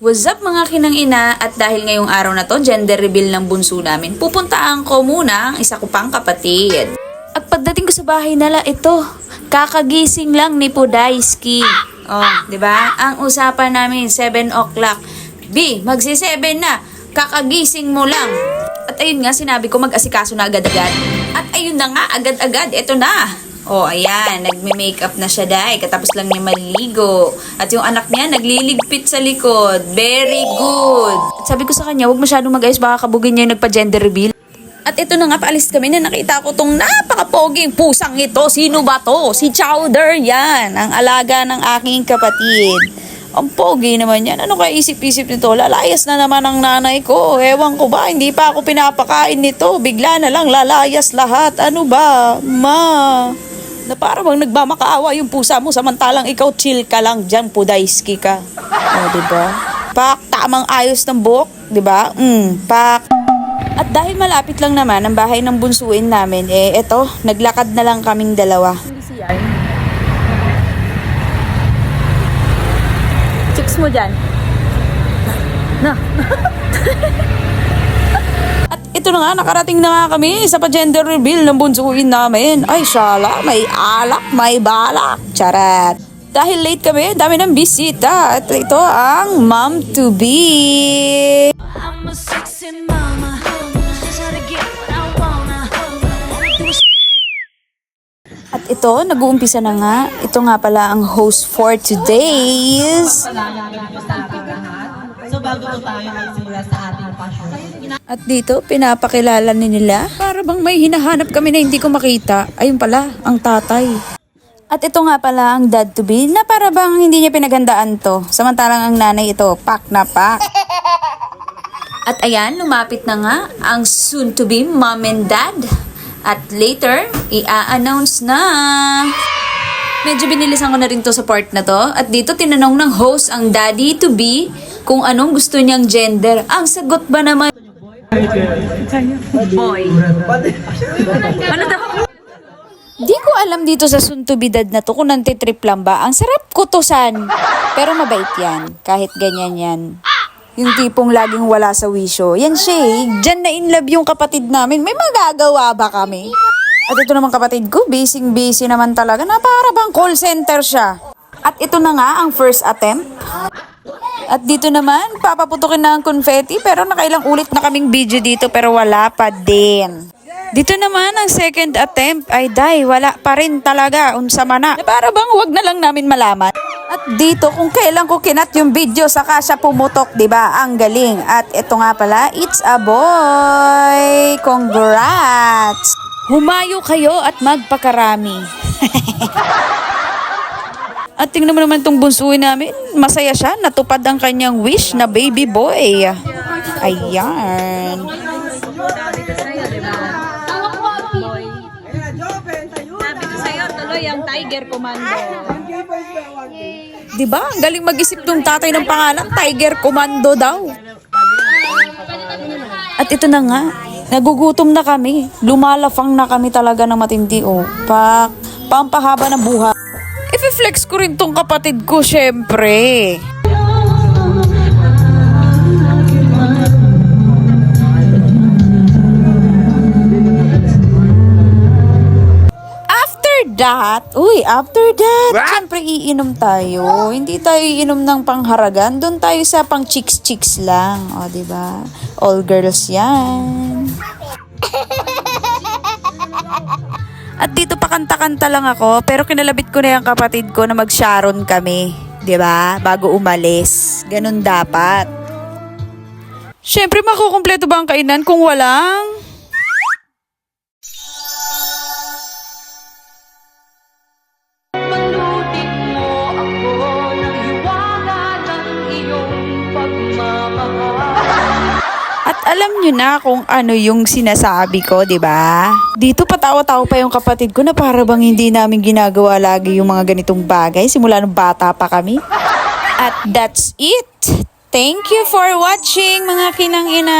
What's up mga kinang-ina, at dahil ngayong araw na to, gender reveal ng bunso namin, pupuntaan ko muna ang isa ko pang kapatid. At pagdating ko sa bahay nila, ito, kakagising lang ni Podaiski. Oh, di ba? Ang usapan namin, 7 o'clock. B, magsi-7 na, kakagising mo lang. At ayun nga, sinabi ko mag-asikaso na agad-agad. At ayun na nga, agad-agad, ito na. Oh, ayan, nagme-makeup na siya dahil katapos lang niya maligo. At yung anak niya nagliligpit sa likod. Very good. At sabi ko sa kanya, huwag masyadong mag-ayos, baka kabugin niya yung nagpa-gender reveal. At ito na nga, paalis kami na nakita ko tong napaka-poging pusang ito. Sino ba to? Si Chowder yan, ang alaga ng aking kapatid. Ang pogi naman yan. Ano kaya isip-isip nito? Lalayas na naman ang nanay ko. Ewan ko ba, hindi pa ako pinapakain nito. Bigla na lang lalayas lahat. Ano ba? Ma, na para bang nagmamakaawa yung pusa mo samantalang ikaw chill ka lang dyan, Podaiski ka. O, diba? Pak, tamang ayos ng buhok, diba? Pak. At dahil malapit lang naman ang bahay ng bunsuin namin, eto, naglakad na lang kaming dalawa. Chicks mo dyan. Na. At ito na nga, nakarating na nga kami sa pa-gender reveal ng bunsuin namin. Ay, shala, may alak, may balak. Charat. Dahil late kami, dami ng bisita. At ito ang mom-to-be. I'm a sexy mama. At ito, nag-uumpisa na nga. Ito nga pala ang host for today's. So bago po tayo magsimula sa ating passion. At dito, pinapakilala nila. Para bang may hinahanap kami na hindi ko makita. Ayun pala, ang tatay. At ito nga pala ang dad-to-be na para bang hindi niya pinagandaan to. Samantalang ang nanay ito, pak na pak. At ayan, lumapit na nga ang soon-to-be mom and dad. At later, i-announce na. Medyo binilisan ko na rin to sa part na to. At dito, tinanong ng host ang daddy-to-be kung anong gusto niyang gender. Ang sagot ba naman? Boy. Ano daw? Di ko alam dito sa soon-to-be dad na to kung nantitrip lang ba. Ang sarap kutusan. Pero mabait yan. Kahit ganyan yan. Yung tipong laging wala sa wisyo. Yan siya eh. Diyan na in love yung kapatid namin. May magagawa ba kami? At ito naman kapatid ko, busy naman talaga. Na para bang call center siya. At ito na nga ang first attempt. At dito naman, papaputukin na ang confetti. Pero nakailang ulit na kaming video dito pero wala pa din. Dito naman ang second attempt ay wala pa rin talaga. Unsa man na. Para bang wag na lang namin malaman. At dito, kung kailan ko kinat yung video, saka siya pumutok, diba? Ang galing. At ito nga pala, it's a boy! Congrats! Humayo kayo at magpakarami. At tingnan mo naman itong bunsuin namin. Masaya siya, natupad ang kanyang wish na baby boy. Ayan. Sabi ko sa'yo, tuloy ang Tiger Commando. Diba? Ang galing mag-isip ng tatay ng pangalan. Tiger Commando daw. At ito na nga. Nagugutom na kami. Lumalafang na kami talaga ng matindi. Oh. Pampahaba ng buhay. I-flex ko rin tong kapatid ko, syempre. After that, syempre iinom tayo. Hindi tayo iinom ng pangharagan. Doon tayo sa pang chicks lang. O, diba? All girls yan. At dito pa kanta-kanta lang ako. Pero kinalabit ko na yung kapatid ko na mag-sharon kami. Diba? Bago umalis. Ganun dapat. Syempre, makukumpleto ba ang kainan kung walang... At alam nyo na kung ano yung sinasabi ko, di ba? Dito patawa-tawa pa yung kapatid ko na para bang hindi namin ginagawa lagi yung mga ganitong bagay simula nung bata pa kami. At that's it. Thank you for watching mga kinang-ina.